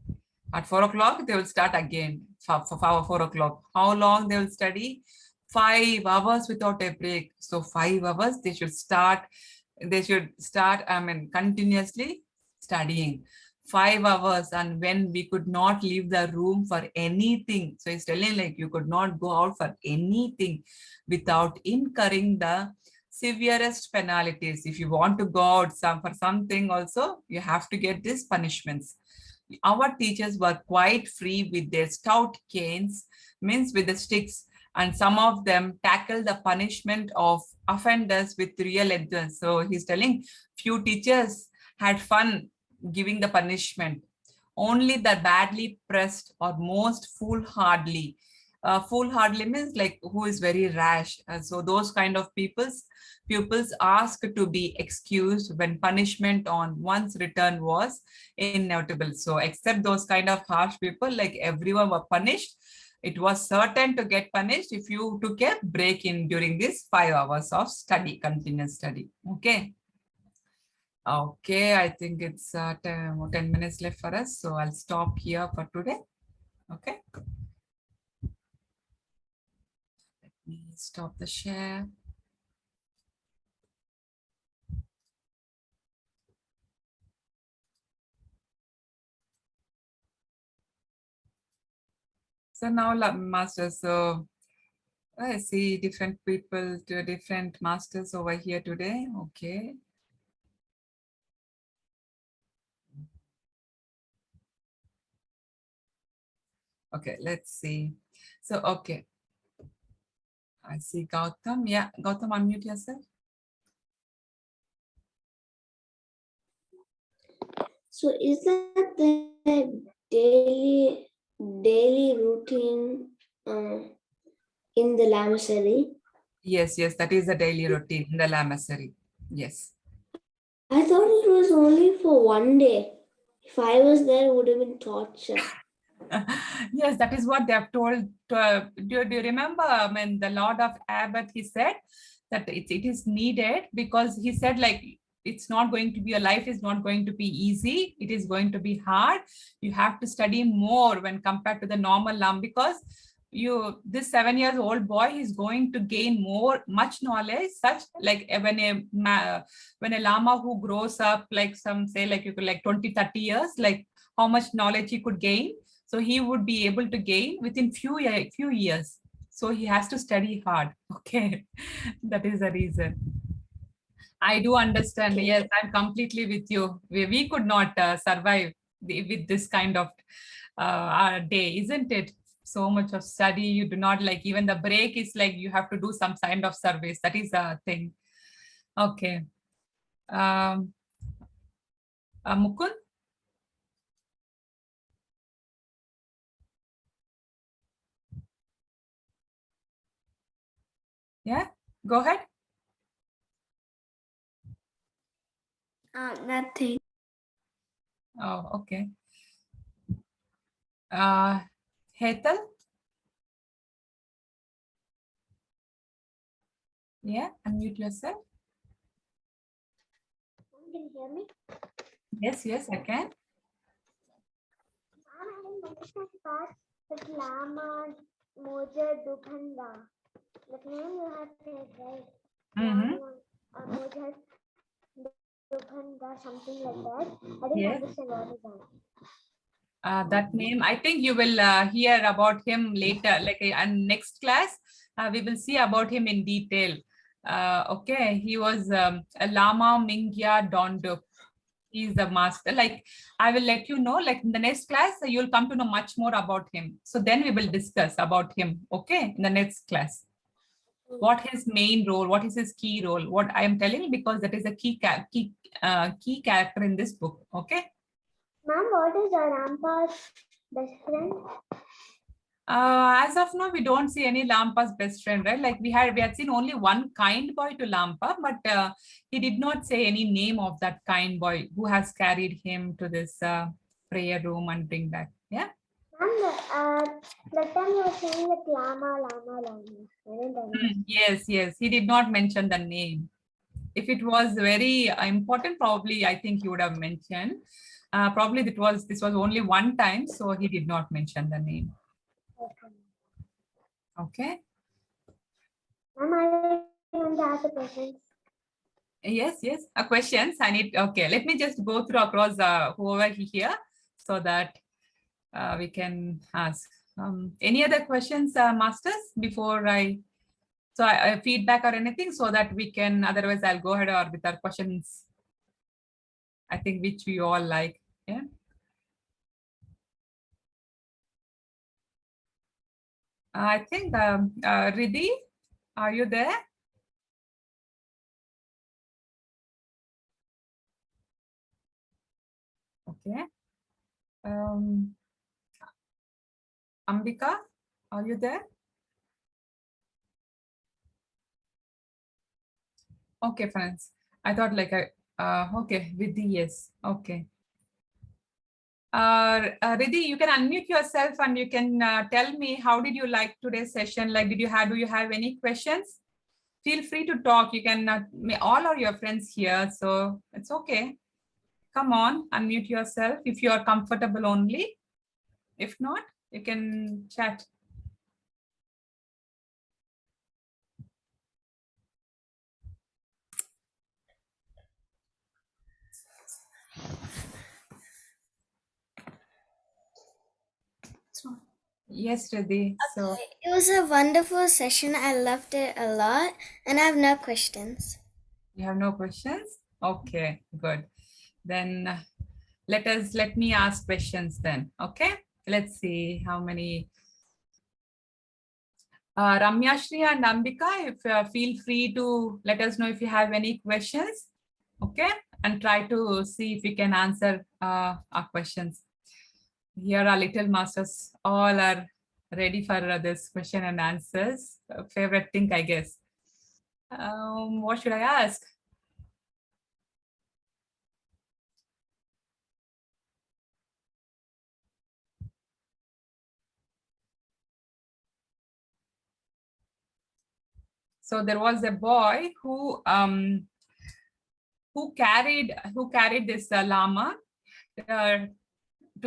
At 4 o'clock, they will start again for 4 o'clock. How long they will study? 5 hours without a break. So 5 hours, they should start, continuously studying. 5 hours, and when we could not leave the room for anything. So he's telling like you could not go out for anything without incurring the severest penalties. If you want to go out for something also, you have to get these punishments. Our teachers were quite free with their stout canes, means with the sticks, and some of them tackle the punishment of offenders with real endurance. So he's telling few teachers had fun giving the punishment. Only the badly pressed or most foolhardily. Foolhardily means like who is very rash. So those kind of pupils asked to be excused when punishment on one's return was inevitable. So except those kind of harsh people, like everyone were punished. It was certain to get punished if you took a break in during these 5 hours of study, continuous study. Okay. Okay, I think it's 10 minutes left for us. So I'll stop here for today. Okay. Let me stop the share. So now, masters, so I see different people, different masters over here today. Okay. Okay, let's see. So, okay. I see Gautam. Yeah, Gautam, unmute yourself. So is that the daily routine in the Lamasery? Yes, that is the daily routine in the Lamasery. Yes. I thought it was only for one day. If I was there, it would have been torture. Yes, that is what they have told. Do you remember when the Lord of Abbot, he said that it is needed, because he said like it's not going to be, your life is not going to be easy. It is going to be hard. You have to study more when compared to the normal lam, because this 7 years old boy is going to gain much knowledge, such like when a lama who grows up, like some say like you could like 20-30 years, like how much knowledge he could gain. So he would be able to gain within few years. So he has to study hard. Okay, that is the reason. I do understand. Okay. Yes, I'm completely with you. We could not survive with this kind of day, isn't it? So much of study, you do not like, even the break is like you have to do some kind of service. That is a thing. Okay. Mukund? Yeah, go ahead. Nothing. Oh, okay. Hetal? Yeah, unmute yourself. Can you hear me? Yes, I can. Lama Moja Dukhanda. The name you have said, right? Mm-hmm. Moja Dukhanda, something like that. I didn't Yes. understand what is that. That name, I think you will hear about him later, like next class, we will see about him in detail. Okay, he was a Lama Mingya Donduk. He's the master. Like, I will let you know, like in the next class, you'll come to know much more about him. So then we will discuss about him, okay, in the next class. What his main role, what is his key role, what I am telling, because that is a key character in this book, okay? Ma'am, what is Rampa's best friend? As of now, we don't see any Lampa's best friend, right? Like we had seen only one kind boy to Lampa, but he did not say any name of that kind boy who has carried him to this prayer room and bring back. Yeah. Ma'am, that time you were saying like Lama. Yes. He did not mention the name. If it was very important, probably I think he would have mentioned. Probably this was only one time, so he did not mention the name. Okay. Ma'am, I want to ask a question. Yes, yes. Questions. I need. Okay, let me just go through across whoever here, so that we can ask. Any other questions, masters, before I? So I feedback or anything, so that we can. Otherwise, I'll go ahead or with our questions. I think which we all like. Yeah. I think Riddhi, are you there? Okay. Ambika, are you there? Okay, friends. I thought like okay, Riddhi, yes. Okay. Riddhi, you can unmute yourself and you can tell me how did you like today's session? Like, do you have any questions? Feel free to talk. You can all are your friends here, so it's okay. Come on, unmute yourself if you are comfortable only. If not, you can chat. Yes, Riddhi. So It was a wonderful session. I loved it a lot, and I have no questions. you have no questions? Okay, good. Then let me ask questions then. Okay, let's see how many. Ramya Shri and Ambika, if feel free to let us know if you have any questions. Okay, and try to see if we can answer our questions. Here our little masters all are ready for this question and answers. Favorite thing, I guess. What should I ask? So there was a boy who carried this llama to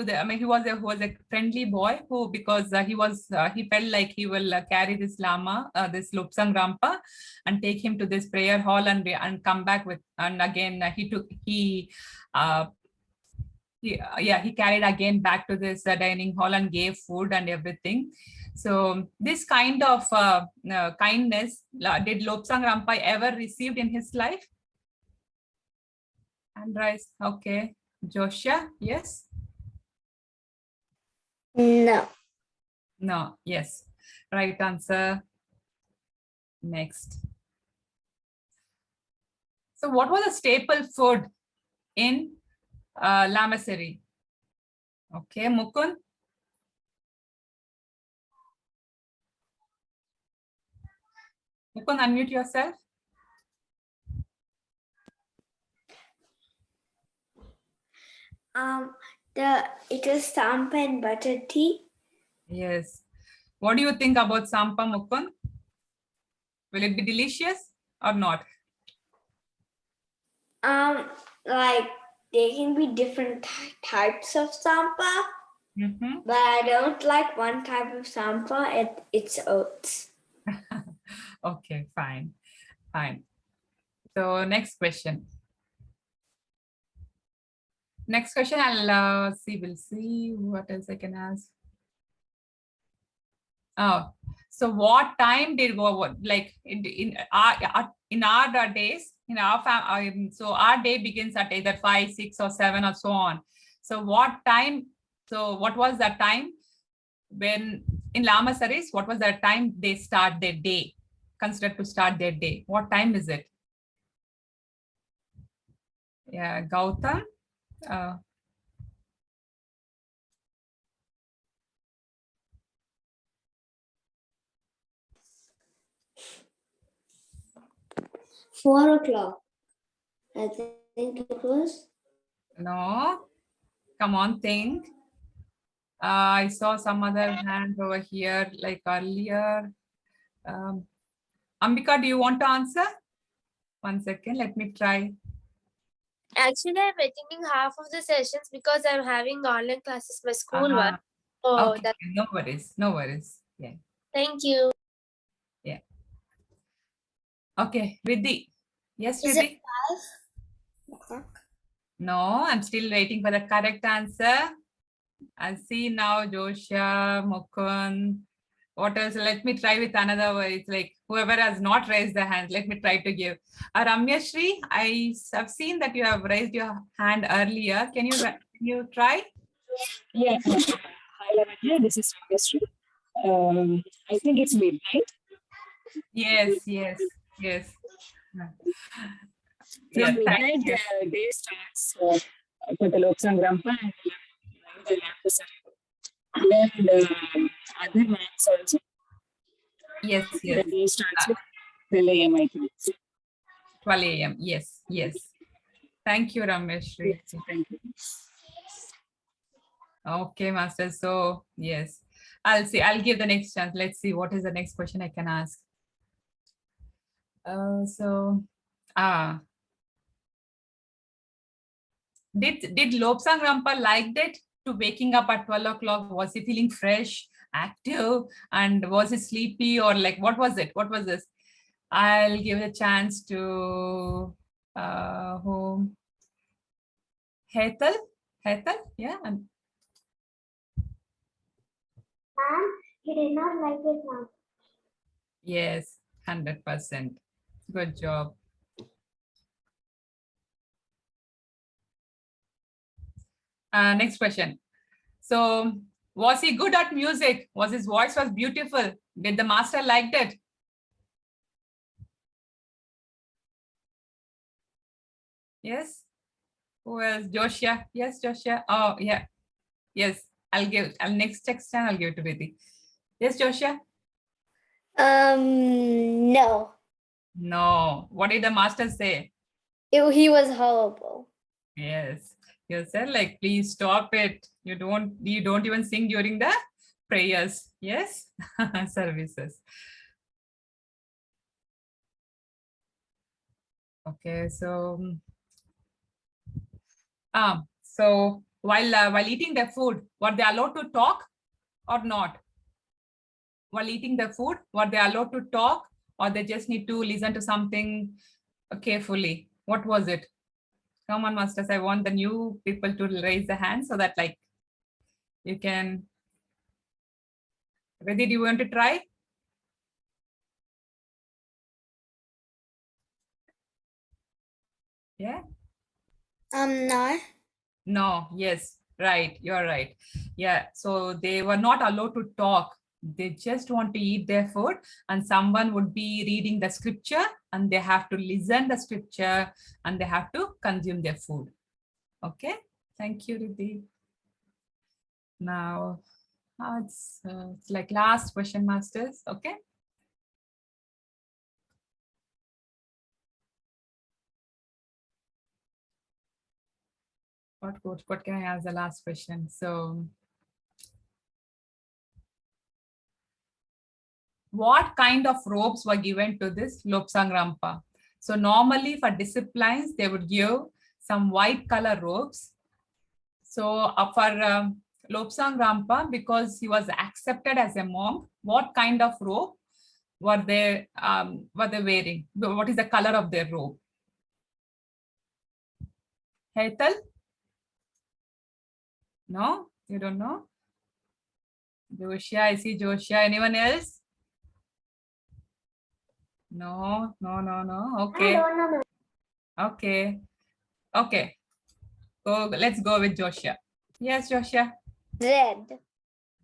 the. I mean, he was a friendly boy who, because he felt like he will carry this llama, this Lobsang Rampa, and take him to this prayer hall and come back with. And again, he carried again back to this dining hall and gave food and everything. So this kind of kindness did Lobsang Rampai ever received in his life? And rice. Okay. Joshua, yes? No. No, yes. Right answer. Next. So what was a staple food in Lamassery? Okay, Mukund. Mukund, unmute yourself. It was sampa and butter tea. Yes. What do you think about Sampa, Mukund? Will it be delicious or not? Like there can be different types of sampa, but I don't like one type of sampa. It's oats. Okay, fine. Fine. So next question. Next question, I'll see. We'll see what else I can ask. Oh, so what time did like in our days, in our so our day begins at either 5, 6, or 7 or so on. So what time? So what was the time when in Lamasaris? What was the time they start their day? Considered to start their day. What time is it? Yeah, Gautam. 4 o'clock. I think it was. No, come on, think. I saw some other hand over here, like earlier. Ambika, do you want to answer? 1 second, let me try. Actually, I'm attending half of the sessions because I'm having online classes, my school one. So Okay, no worries, no worries. Yeah, thank you. yeah. Okay, Riddhi. Yes, Is it Riddhi? 5 o'clock? No, I'm still waiting for the correct answer. I see now Joshua, Mukund. What else? Let me try with another one. It's like whoever has not raised the hand, let me try to give. Ramya Shri, I have seen that you have raised your hand earlier. Can you try? Yeah. Hi, Lavanya. This is Sri. I think it's midnight. Yes, yes, yes. From Yeah, thank midnight, you. the day starts for the Lobsang Rampa and the Rampa and other nights also. Yes, The yes. day starts with 12 a.m. I think. 12 a.m. Yes, yes. Thank you, Ramesh Shri. Yes, thank you. Okay, Master. So, yes. I'll see. I'll give the next chance. Let's see what is the next question I can ask. So, did Lobsang Rampa liked it to waking up at 12 o'clock? Was he feeling fresh, active, and was he sleepy, or like what was it? What was this? I'll give a chance to whom? Hetal? Hetal? Yeah. He did not like it now. Yes, 100%. Good job. Next question. So, was he good at music? Was his voice was beautiful? Did the master liked it? Yes. Who else? Joshua. Yes, Joshua. Oh, yeah. Yes. I'll next time I'll give it to Vidhi. Yes, Joshua. No. No. What did the master say? He was horrible. Yes. You said like, please stop it. You don't even sing during the prayers. Yes. Services. Okay. So while eating their food, were they allowed to talk or not? While eating the food, were they allowed to talk or they just need to listen to something carefully? What was it? Come on, masters. I want the new people to raise the hand so that like you can. Reddy, do you want to try? Yeah. No. No. Yes. Right. You're right. Yeah. So they were not allowed to talk. They just want to eat their food, and someone would be reading the scripture, and they have to listen the scripture, and they have to consume their food. Okay. Thank you, Riddhi. Now, it's like last question, masters. Okay. What can I ask the last question? So, what kind of robes were given to this Lobsang Rampa? So normally for disciplines, they would give some white color robes. So for Lobsang Rampa, because he was accepted as a monk, what kind of robe were they wearing? What is the color of their robe? Hetal? No, you don't know? Joshua, I see Joshua. Anyone else? No. Okay. I don't know. Okay. Okay. Let's go with Joshua. Yes, Joshua. Red.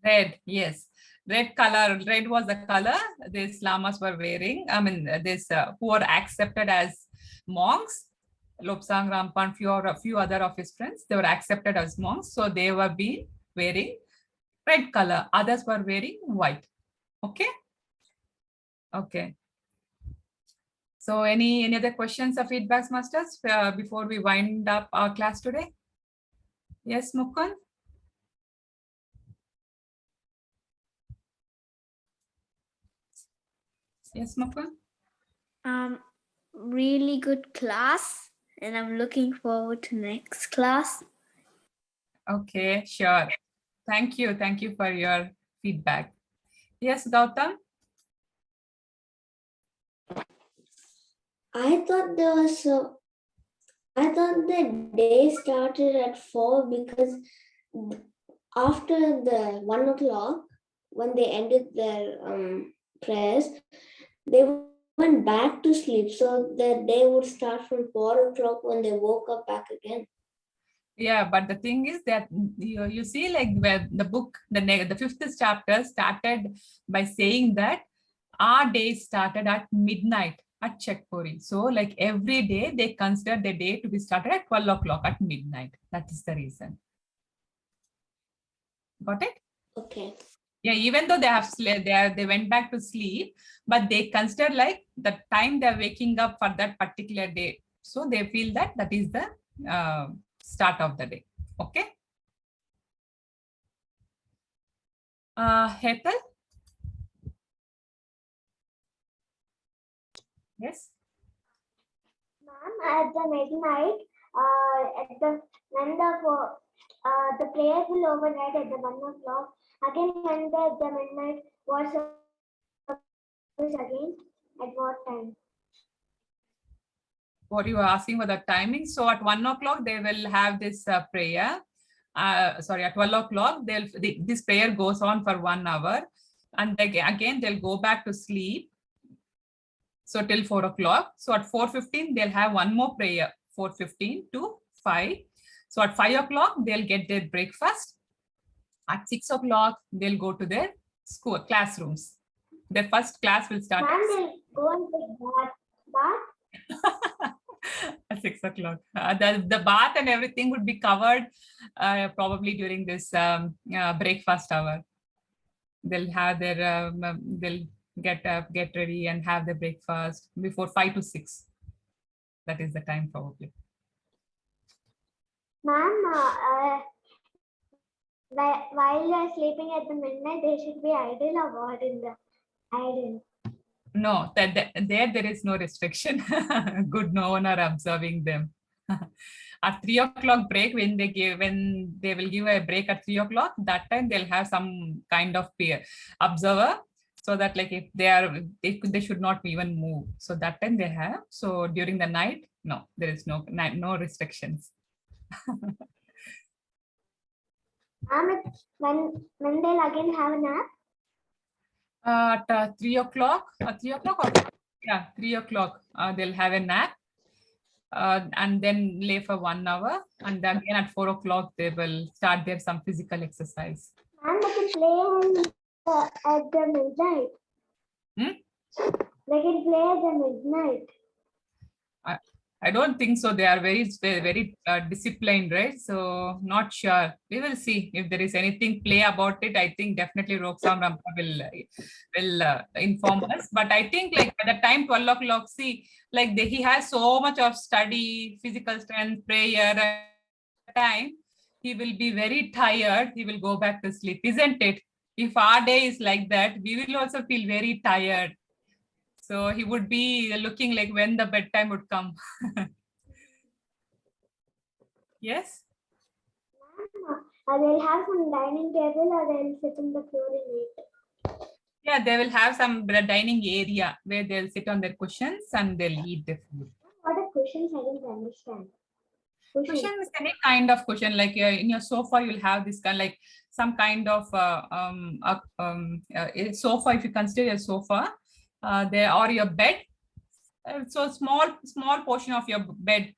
Red. Yes. Red color. Red was the color these lamas were wearing. I mean, this who were accepted as monks. Lobsang Rampa and few other of his friends, they were accepted as monks. So they were being wearing red color. Others were wearing white. Okay. Okay. So any other questions or feedbacks, masters, before we wind up our class today? Yes, Mukund? Yes, Mukund? Really good class. and I'm looking forward to next class. Okay, sure. Thank you. Thank you for your feedback. Yes, Gautam? I thought the day started at 4 because after the 1 o'clock, when they ended their prayers, they went back to sleep. So the day would start from 4 o'clock when they woke up back again. Yeah, but the thing is that you see, like where the book, the fifth chapter started by saying that our day started at midnight at Chekpuri. So like every day they consider the day to be started at 12 o'clock at midnight. That is the reason. Got it? Okay. Yeah, even though they have they went back to sleep, but they consider like the time they're waking up for that particular day. So they feel that that is the start of the day. Okay. Hetal? Yes. Ma'am, at the midnight, the prayers will overnight at the 1 o'clock. Again, when the midnight was again, at what time? What you are asking for the timing. So at 1 o'clock, they will have this prayer. Sorry, at 12 o'clock, this prayer goes on for 1 hour. And again, they'll go back to sleep. So till 4 o'clock. So at 4:15, they'll have one more prayer, 4:15 to 5. So at 5 o'clock, they'll get their breakfast. At 6 o'clock, they'll go to their school classrooms. Their first class will start. Ma'am, they'll go and take bath. At 6 o'clock. The bath and everything would be covered probably during this breakfast hour. They'll have their, they'll get up, get ready and have their breakfast before 5 to 6. That is the time probably. Ma'am, while you're sleeping at the midnight, they should be idle or what in the idle? No, there is no restriction. Good, no one are observing them. At 3 o'clock break, when they will give a break at 3 o'clock, that time they'll have some kind of peer observer, so that like if they should not even move. So that time they have. So during the night, no, there is no restrictions. When they'll again have a nap? At 3 o'clock, 3 o'clock, or, yeah, 3 o'clock, they'll have a nap. And then lay for 1 hour, and then again at 4 o'clock they will start their some physical exercise. And they can play at the midnight. They can play at the midnight. I don't think so. They are very disciplined, right? So not sure. We will see if there is anything play about it. I think definitely Lobsang Rampa will inform us. But I think like by the time 12 o'clock, see, like he has so much of study, physical strength, prayer. At time he will be very tired. He will go back to sleep, isn't it? If our day is like that, we will also feel very tired. So he would be looking like when the bedtime would come. Yes? They'll have some dining table or they'll sit on the floor and eat. Yeah, they will have some dining area where they'll sit on their cushions and they'll eat the food. What are cushions? I don't understand. Cushion is any kind of cushion, like in your sofa, you'll have this kind, like some kind of sofa, if you consider a sofa. There or your bed, so small portion of your bed,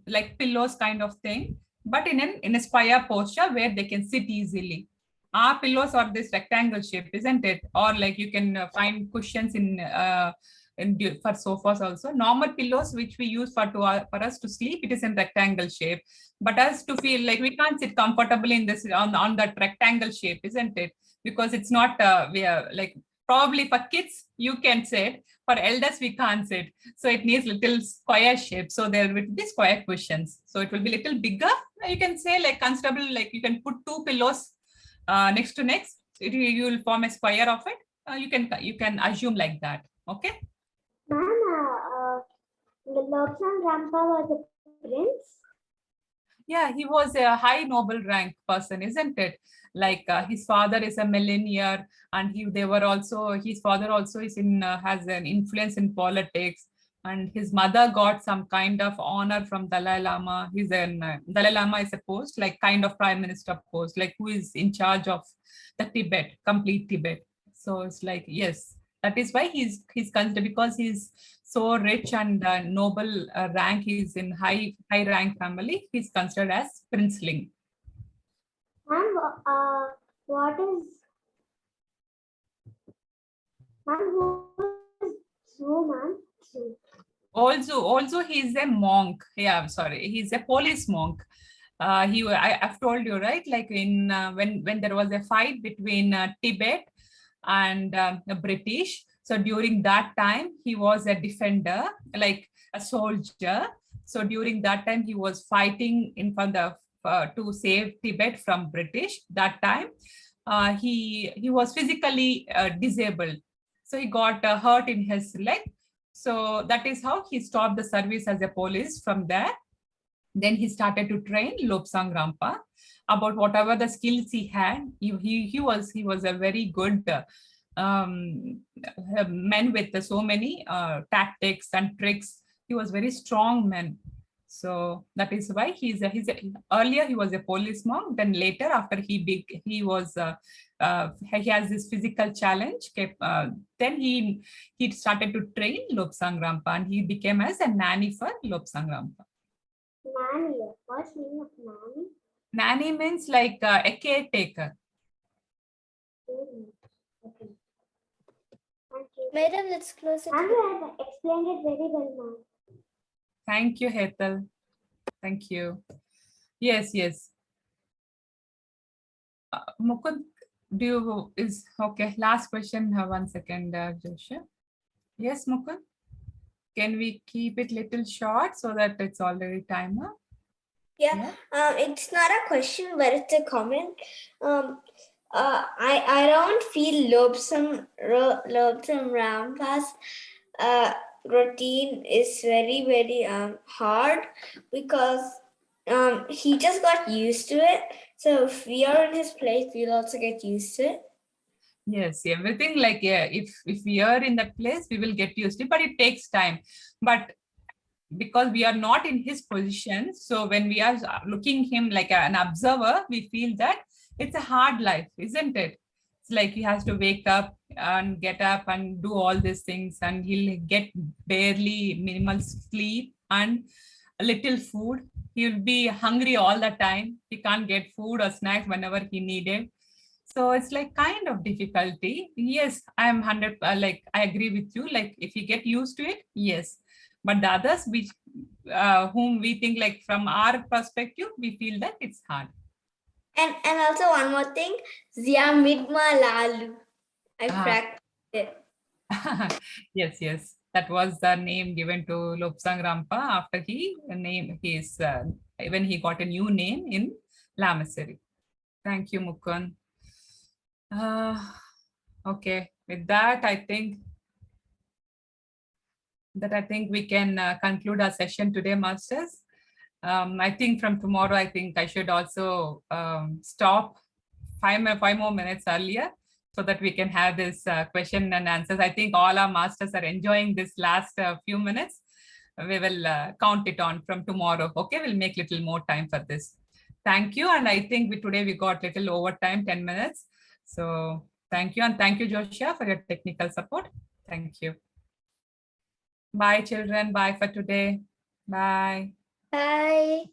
like pillows kind of thing, but in a square posture where they can sit easily. Our pillows are this rectangle shape, isn't it? Or like you can find cushions for sofas also. Normal pillows which we use for us to sleep, it is in rectangle shape. But us to feel like we can't sit comfortably in this on that rectangle shape, isn't it? Because it's not we are like. Probably for kids, you can sit. For elders, we can't sit. So it needs little square shape. So there will be square cushions. So it will be little bigger. You can say like comfortable, like you can put 2 pillows next to next. You will form a square of it. You can assume like that. Okay. Ma'am, The Lobsang Rampa was a prince. Yeah, he was a high noble rank person, isn't it? Like his father is a millionaire, and they were also, his father also is in has an influence in politics, and his mother got some kind of honor from Dalai Lama. He's an Dalai Lama is a post like kind of prime minister post, like who is in charge of the Tibet, complete Tibet. So it's like yes, that is why he's considered, because he's so rich and noble rank, he's in high rank family, he's considered as princeling. And what is who is Zhu, man? Also he's a monk. Yeah, I'm sorry, he's a police monk. I've told you, right, like in when there was a fight between Tibet and the British. So during that time, he was a defender, like a soldier. So during that time, he was fighting in front of to save Tibet from British. That time, he was physically disabled. So he got hurt in his leg. So that is how he stopped the service as a police from there. Then he started to train Lobsang Rampa about whatever the skills he had. He was a very good man with so many tactics and tricks. He was very strong man. So that is why earlier he was a police monk. Then later, after he has this physical challenge. Then he started to train Lobsang Rampa, and he became as a nanny for Lobsang Rampa. Nanny. What's the meaning of nanny? Nanny means like a caretaker. Okay. Thank you. Madam, let's close it. Andrew has explained it very well, ma'am. Thank you, Hetal. Thank you. Yes. Mukund, okay? Last question. 1 second, Joshua. Yes, Mukund. Can we keep it little short so that it's already timer? Yeah. It's not a question, but it's a comment. I don't feel Lobsang Rampa's routine is very hard, because he just got used to it. So if we are in his place, we'll also get used to it. Yes, everything like, yeah, if we are in that place, we will get used to it, but it takes time. But because we are not in his position, so when we are looking him like an observer, we feel that it's a hard life, isn't it? It's like he has to wake up and get up and do all these things, and he'll get barely minimal sleep and a little food. He'll be hungry all the time. He can't get food or snacks whenever he needed. So it's like kind of difficulty. Yes, I'm 100, like I agree with you. Like if you get used to it, yes. But the others which whom we think like from our perspective, we feel that it's hard. And also one more thing, Zia Midma Lalu. I practiced it. Yes. That was the name given to Lobsang Rampa after when he got a new name in Lamasery. Thank you, Mukund. Okay, with that, I think we can conclude our session today, masters. I think from tomorrow, I think I should also stop 5 more minutes earlier so that we can have this question and answers. I think all our masters are enjoying this last few minutes. We will count it on from tomorrow. Okay, we'll make little more time for this. Thank you. And I think today we got little overtime, 10 minutes. So thank you. And thank you, Joshua, for your technical support. Thank you. Bye, children. Bye for today. Bye. Bye.